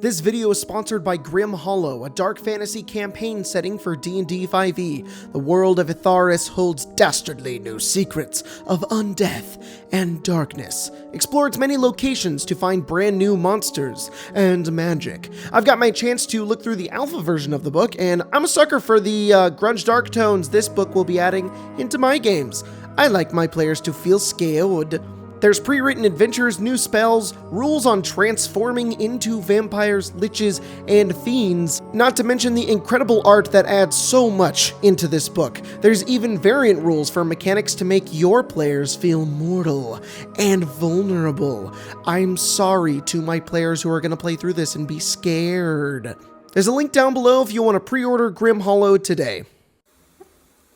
This video is sponsored by Grimm Hollow, a dark fantasy campaign setting for D&D 5e. The world of Itharis holds dastardly new secrets of undeath and darkness. Explore its many locations to find brand new monsters and magic. I've got my chance to look through the alpha version of the book, and I'm a sucker for the grunge dark tones this book will be adding into my games. I like my players to feel scared. There's pre-written adventures, new spells, rules on transforming into vampires, liches, and fiends, not to mention the incredible art that adds so much into this book. There's even variant rules for mechanics to make your players feel mortal and vulnerable. I'm sorry to my players who are going to play through this and be scared. There's a link down below if you want to pre-order Grimm Hollow today.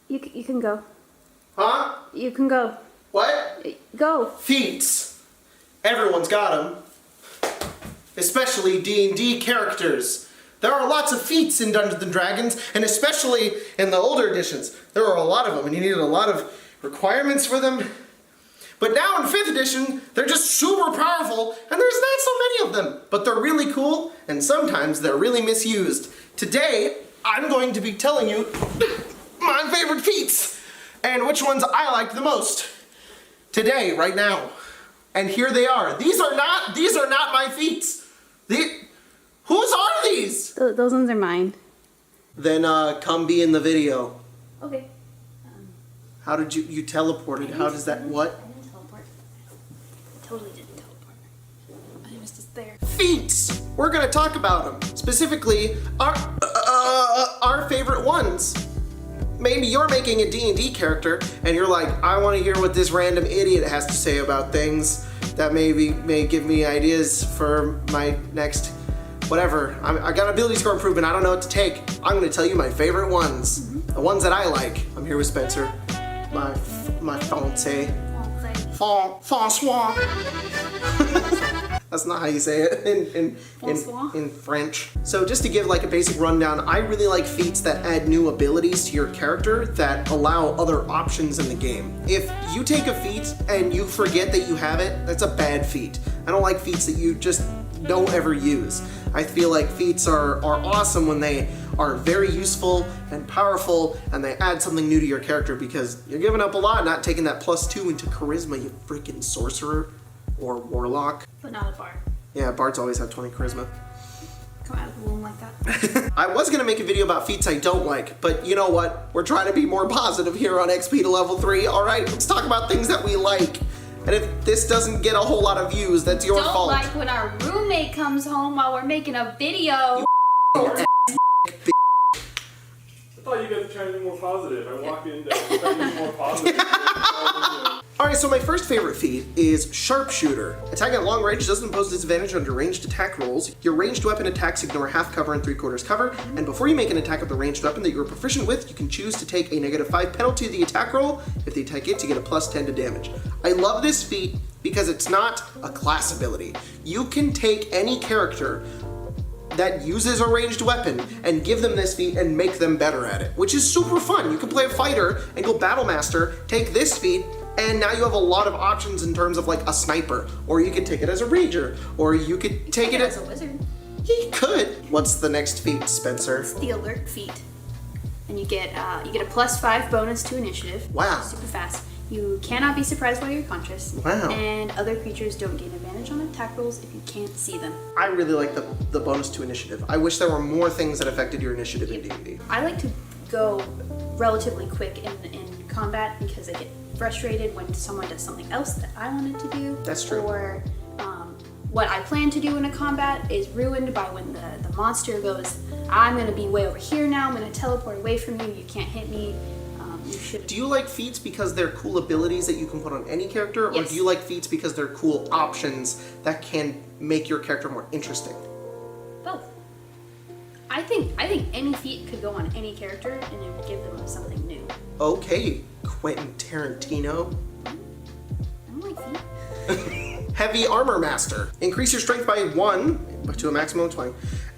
You can go. Huh? You can go. What? Go. Feats. Everyone's got them. Especially D&D characters. There are lots of feats in Dungeons & Dragons, and especially in the older editions. There are a lot of them, and you needed a lot of requirements for them. But now in 5th edition, they're just super powerful, and there's not so many of them. But they're really cool, and sometimes they're really misused. Today, I'm going to be telling you my favorite feats, and which ones I like the most. Today, right now. And here they are. These are not my feats. Whose are these? Those ones are mine. Then come be in the video. Okay. How did you teleported? How does that, what? I didn't teleport. I totally didn't teleport. I was just there. Feats! We're gonna talk about them. Specifically, our favorite ones. Maybe you're making a D&D character and you're like, I want to hear what this random idiot has to say about things that may give me ideas for my next whatever. I got an ability score improvement. I don't know what to take. I'm going to tell you my favorite ones. The ones that I like. I'm here with Spencer. My fiancé. François. That's not how you say it in French. So just to give like a basic rundown, I really like feats that add new abilities to your character that allow other options in the game. If you take a feat and you forget that you have it, that's a bad feat. I don't like feats that you just don't ever use. I feel like feats are awesome when they are very useful and powerful and they add something new to your character, because you're giving up a lot not taking that +2 into charisma, you freaking sorcerer. Or warlock. But not a bard. Yeah, bards always have 20 charisma. Come out of the womb like that. I was gonna make a video about feats I don't like, but you know what? We're trying to be more positive here on XP to level 3. All right, let's talk about things that we like. And if this doesn't get a whole lot of views, that's your fault. Don't like when our roommate comes home while we're making a video. I thought you guys were trying to be more positive. I walk in trying to be more positive. Alright, so my first favorite feat is Sharpshooter. Attacking at long range doesn't impose disadvantage on your ranged attack rolls. Your ranged weapon attacks ignore half cover and 3/4 cover, and before you make an attack with the ranged weapon that you are proficient with, you can choose to take a -5 penalty to the attack roll. If the attack hits, you get a +10 to damage. I love this feat because it's not a class ability. You can take any character that uses a ranged weapon and give them this feat and make them better at it, which is super fun. You can play a fighter and go battle master, take this feat, and now you have a lot of options in terms of like a sniper, or you could take it as a ranger, or you could take it as a wizard. You could. What's the next feat, Spencer? It's the alert feat, and you get a +5 bonus to initiative. Wow. Super fast. You cannot be surprised while you're conscious. Wow. And other creatures don't gain advantage on attack rolls if you can't see them. I really like the bonus to initiative. I wish there were more things that affected your initiative in D&D. I like to go relatively quick in combat because I get frustrated when someone does something else that I wanted to do. That's true. Or what I plan to do in a combat is ruined by when the monster goes, I'm going to be way over here now, I'm going to teleport away from you, you can't hit me. You should. Do you like feats because they're cool abilities that you can put on any character, Yes. or do you like feats because they're cool options that can make your character more interesting? Both. I think any feat could go on any character and it would give them something new. Okay, Quentin Tarantino. I don't like feet. Heavy Armor Master. Increase your strength by 1 to a maximum of 20.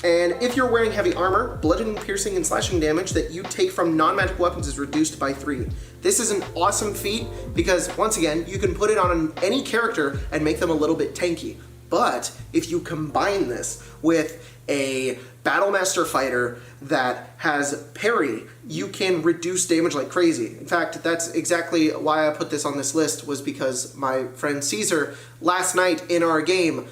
And if you're wearing heavy armor, bludgeoning, piercing, and slashing damage that you take from non-magic weapons is reduced by 3. This is an awesome feat because, once again, you can put it on any character and make them a little bit tanky. But if you combine this with a Battlemaster fighter that has parry, you can reduce damage like crazy. In fact, that's exactly why I put this on this list, was because my friend Caesar last night in our game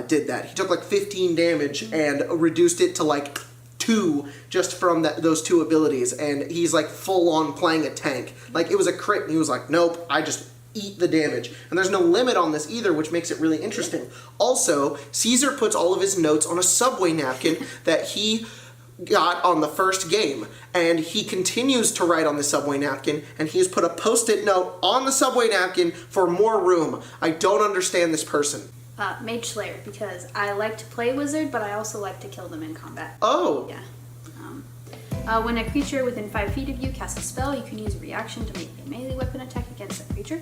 did that. He took like 15 damage and reduced it to like 2 just from those 2 abilities, and he's like full on playing a tank. Like, it was a crit and he was like, nope, I just eat the damage. And there's no limit on this either, which makes it really interesting. Also, Caesar puts all of his notes on a subway napkin that he got on the first game, and he continues to write on the subway napkin, and he has put a post-it note on the subway napkin for more room. I don't understand this person. Mage Slayer, because I like to play wizard, but I also like to kill them in combat. Oh. Yeah. When a creature within 5 feet of you casts a spell, you can use a reaction to make a melee weapon attack against that creature.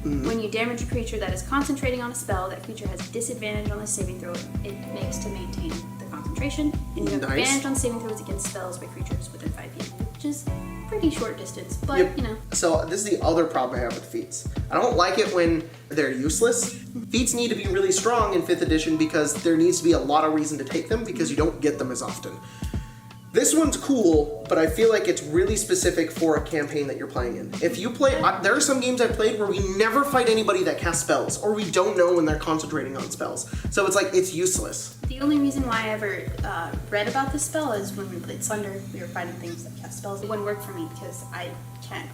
When you damage a creature that is concentrating on a spell, that creature has disadvantage on the saving throw it makes to maintain the concentration, and you have advantage on saving throws against spells by creatures within 5 feet, which is pretty short distance, but you know. So this is the other problem I have with feats. I don't like it when they're useless. Feats need to be really strong in 5th edition because there needs to be a lot of reason to take them, because you don't get them as often. This one's cool, but I feel like it's really specific for a campaign that you're playing in. If you play, there are some games I've played where we never fight anybody that casts spells, or we don't know when they're concentrating on spells. So it's like, it's useless. The only reason why I ever read about this spell is when we played Sunder, we were fighting things that cast spells. It wouldn't work for me because I can't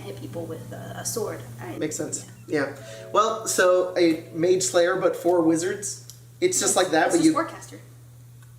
hit people with a sword. Makes sense. Yeah. Well, so a Mage Slayer, but for wizards. It's just like that, but you. Forecaster.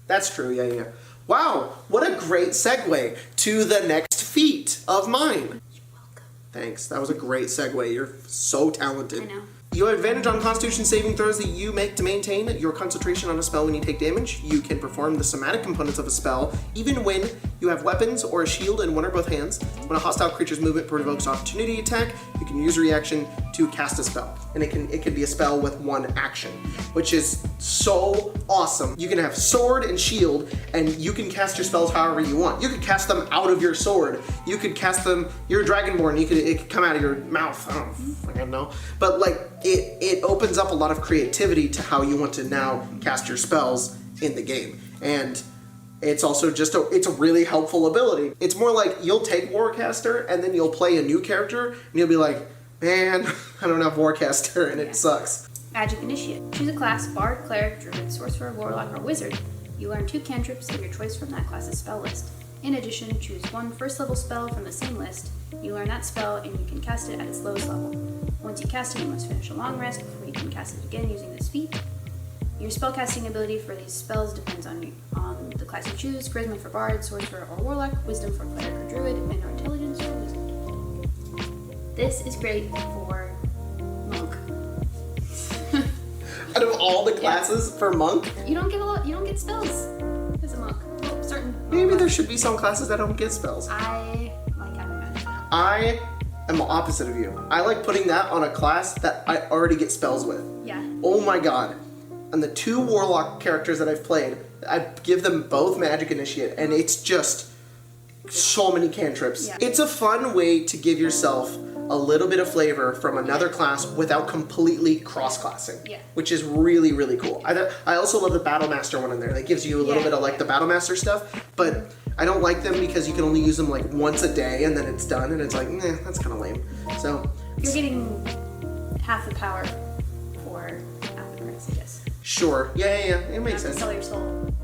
That's true. Yeah. Wow, what a great segue to the next feat of mine. You're welcome. Thanks, that was a great segue. You're so talented. I know. You have advantage on Constitution saving throws that you make to maintain your concentration on a spell when you take damage. You can perform the somatic components of a spell even when you have weapons or a shield in one or both hands. When a hostile creature's movement provokes opportunity attack, you can use a reaction to cast a spell. And it can be a spell with one action, which is so awesome. You can have sword and shield, and you can cast your spells however you want. You could cast them out of your sword. You could cast them, you're Dragonborn, it could come out of your mouth. I don't know. But like, it opens up a lot of creativity to how you want to now cast your spells in the game. And it's also just it's a really helpful ability. It's more like you'll take Warcaster and then you'll play a new character and you'll be like, man, I don't have Warcaster and it sucks. Magic Initiate. Choose a class: Bard, Cleric, Druid, Sorcerer, Warlock, or Wizard. You learn 2 cantrips of your choice from that class's spell list. In addition, choose 1 first-level spell from the same list. You learn that spell and you can cast it at its lowest level. Once you cast it, you must finish a long rest before you can cast it again using this feat. Your spellcasting ability for these spells depends on the class you choose: Charisma for Bard, Sorcerer, or Warlock, Wisdom for Cleric or Druid, and or Intelligence for Wizard. This is great for Monk. Out of all the classes for Monk? You don't get spells as a Monk. Well, certain. Maybe there should be some classes that don't get spells. I like having magic. I am the opposite of you. I like putting that on a class that I already get spells with. Yeah. Oh my god. And the 2 Warlock characters that I've played, I give them both Magic Initiate, and it's just so many cantrips. Yeah. It's a fun way to give yourself a little bit of flavor from another class without completely cross-classing, which is really, really cool. I also love the Battlemaster one in there. That gives you a little bit of like the Battlemaster stuff, but I don't like them because you can only use them like once a day and then it's done, and it's like, that's kind of lame. So you're getting half the power for half the price, I guess. Sure. Yeah. It makes sense. Sell your soul.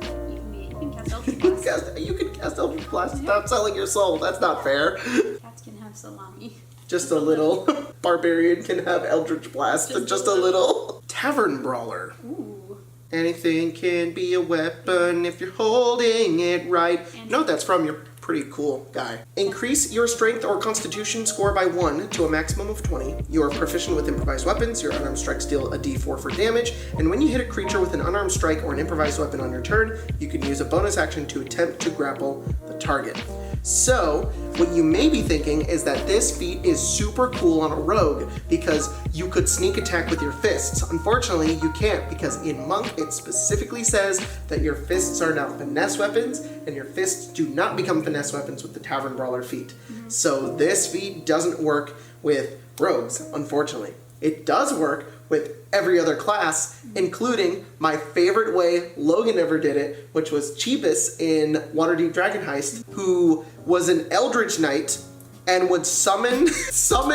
You can cast Eldritch Blast. You can cast Eldritch Blast. Stop selling your soul. That's not fair. Cats can have salami. Just a little. Barbarian can have Eldritch Blast. Just a little. Tavern Brawler. Ooh. Anything can be a weapon if you're holding it right. You know what that's from? You're a pretty cool guy. Increase your strength or constitution score by 1 to a maximum of 20. You are proficient with improvised weapons. Your unarmed strikes deal a d4 for damage. And when you hit a creature with an unarmed strike or an improvised weapon on your turn, you can use a bonus action to attempt to grapple the target. So, what you may be thinking is that this feat is super cool on a rogue because you could sneak attack with your fists. Unfortunately, you can't because in Monk it specifically says that your fists are now finesse weapons and your fists do not become finesse weapons with the Tavern Brawler feat. So this feat doesn't work with rogues, unfortunately. It does work with every other class, including my favorite way Logan ever did it, which was Cheapus in Waterdeep Dragon Heist, who was an Eldritch Knight and would summon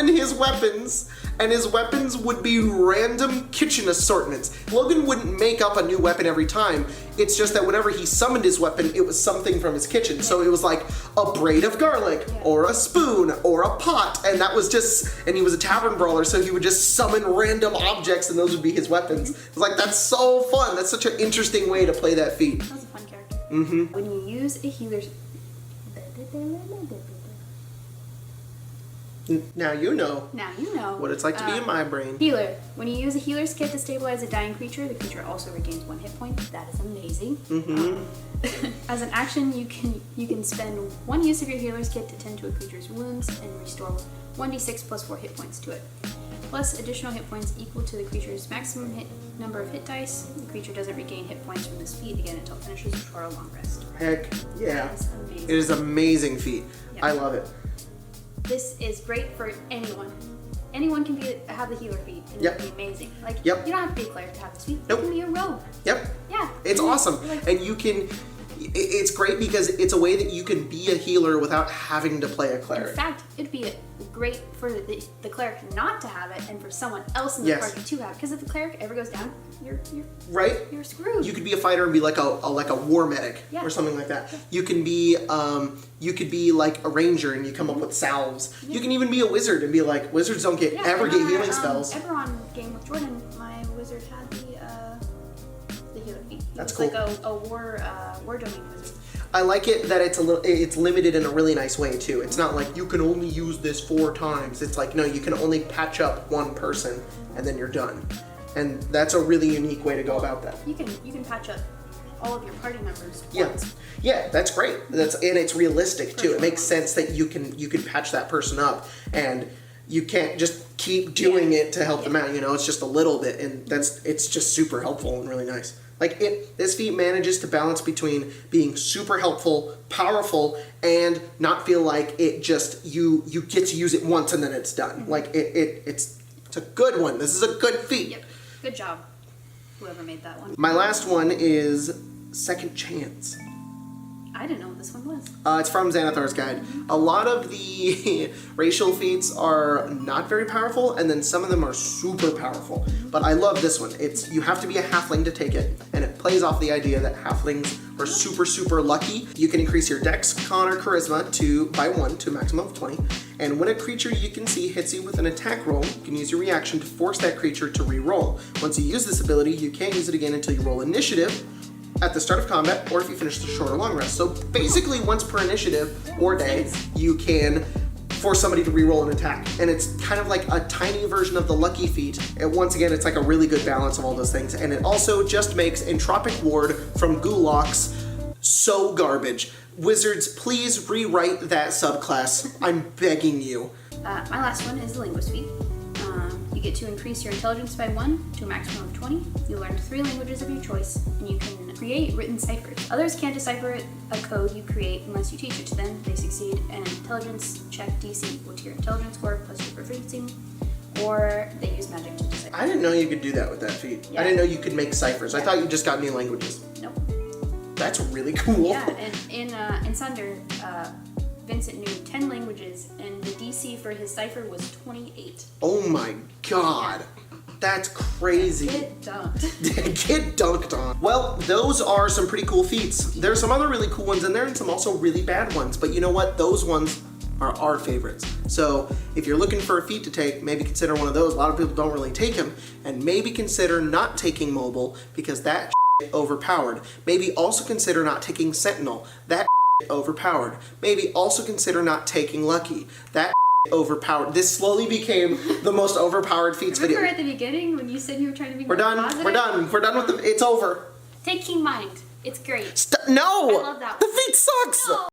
his weapons, and his weapons would be random kitchen assortments. Logan wouldn't make up a new weapon every time. It's just that whenever he summoned his weapon, it was something from his kitchen. So it was like a braid of garlic, or a spoon, or a pot, and that was just, and he was a tavern brawler, so he would just summon random objects and those would be his weapons. It's like, that's so fun. That's such an interesting way to play that feat. That was a fun character. When you use a healer's... Now you know Now you know what it's like to be in my brain. Healer. When you use a healer's kit to stabilize a dying creature, the creature also regains 1 hit point. That is amazing. As an action, you can spend 1 use of your healer's kit to tend to a creature's wounds and restore 1d6 plus 4 hit points to it. Plus additional hit points equal to the creature's maximum number of hit dice. The creature doesn't regain hit points from this feat again until it finishes or a long rest. Heck yeah. That is amazing. It is an amazing feat. Yep. I love it. This is great for anyone. Anyone can have the healer feat and Yep. it'd be amazing. Like, Yep. you don't have to be a cleric to have this feat. Nope. You can be a rogue. Yep. Yeah. It's awesome. Like, And you can, it's great because it's a way that you can be a healer without having to play a cleric. in fact, it'd be great for the cleric not to have it and for someone else in the Yes. party to have it. Because if the cleric ever goes down, Right? you're screwed. You could be a fighter and be like a war medic Yeah. or something like that. You can be you could be like a ranger and you come up with salves. Yeah. You can even be a wizard and be like, wizards don't Yeah, ever in get our, healing spells. Eberron game with Jordan, my wizard had the healer feat. He That's was cool. like a war domain wizard. I like it that it's limited in a really nice way too. It's not like you can only use this 4 times. It's like, no, you can only patch up 1 person and then you're done. And that's a really unique way to go about that. You can patch up all of your party members Yeah, once. yeah, that's great. And it's realistic too. sure. It makes sense that you can patch that person up, and you can't just keep doing it to help them out. You know, it's just a little bit, and it's just super helpful and really nice. Like this feat manages to balance between being super helpful, powerful, and not feel like it just you get to use it once and then it's done. Like it's a good one. This is a good feat. Yep. Good job, whoever made that one. My last one is Second Chance. I didn't know what this one was. It's from Xanathar's Guide. A lot of the racial feats are not very powerful, and then some of them are super powerful. But I love this one. You have to be a halfling to take it, and it plays off the idea that halflings are super, super lucky. You can increase your dex, con, or charisma by 1 to a maximum of 20. And when a creature you can see hits you with an attack roll, you can use your reaction to force that creature to re-roll. Once you use this ability, you can't use it again until you roll initiative at the start of combat, or if you finish the short or long rest. So basically, once per initiative or day, you can force somebody to re-roll an attack. And it's kind of like a tiny version of the lucky feat. And once again, it's like a really good balance of all those things. And it also just makes Entropic Ward from Gulaks so garbage. Wizards, please rewrite that subclass. I'm begging you. My last one is the Linguist feat. You get to increase your intelligence by 1 to a maximum of 20. You learn 3 languages of your choice, and you can create written ciphers. Others can't decipher a code you create unless you teach it to them. They succeed an intelligence check DC equal to your intelligence score plus your proficiency, or they use magic to decipher. I didn't know you could do that with that feat. Yeah. I didn't know you could make ciphers. I thought you just got new languages. Nope. That's really cool. Yeah, and in Sunder, Vincent knew 10 languages, and the DC for his cipher was 28. Oh my god. That's crazy. Get dunked. Get dunked on. Well, those are some pretty cool feats. There's some other really cool ones in there and some also really bad ones. But you know what? Those ones are our favorites. So if you're looking for a feat to take, maybe consider one of those. A lot of people don't really take them. And maybe consider not taking mobile because that overpowered. Maybe also consider not taking Sentinel. That overpowered. Maybe also consider not taking Lucky. That overpowered. This slowly became the most overpowered feats video. Remember at the beginning when you said you were trying to be We're more done. positive? We're done. We're done with the. It's over. Take Keen Mind. It's great. No. I love that The one. feat sucks. No.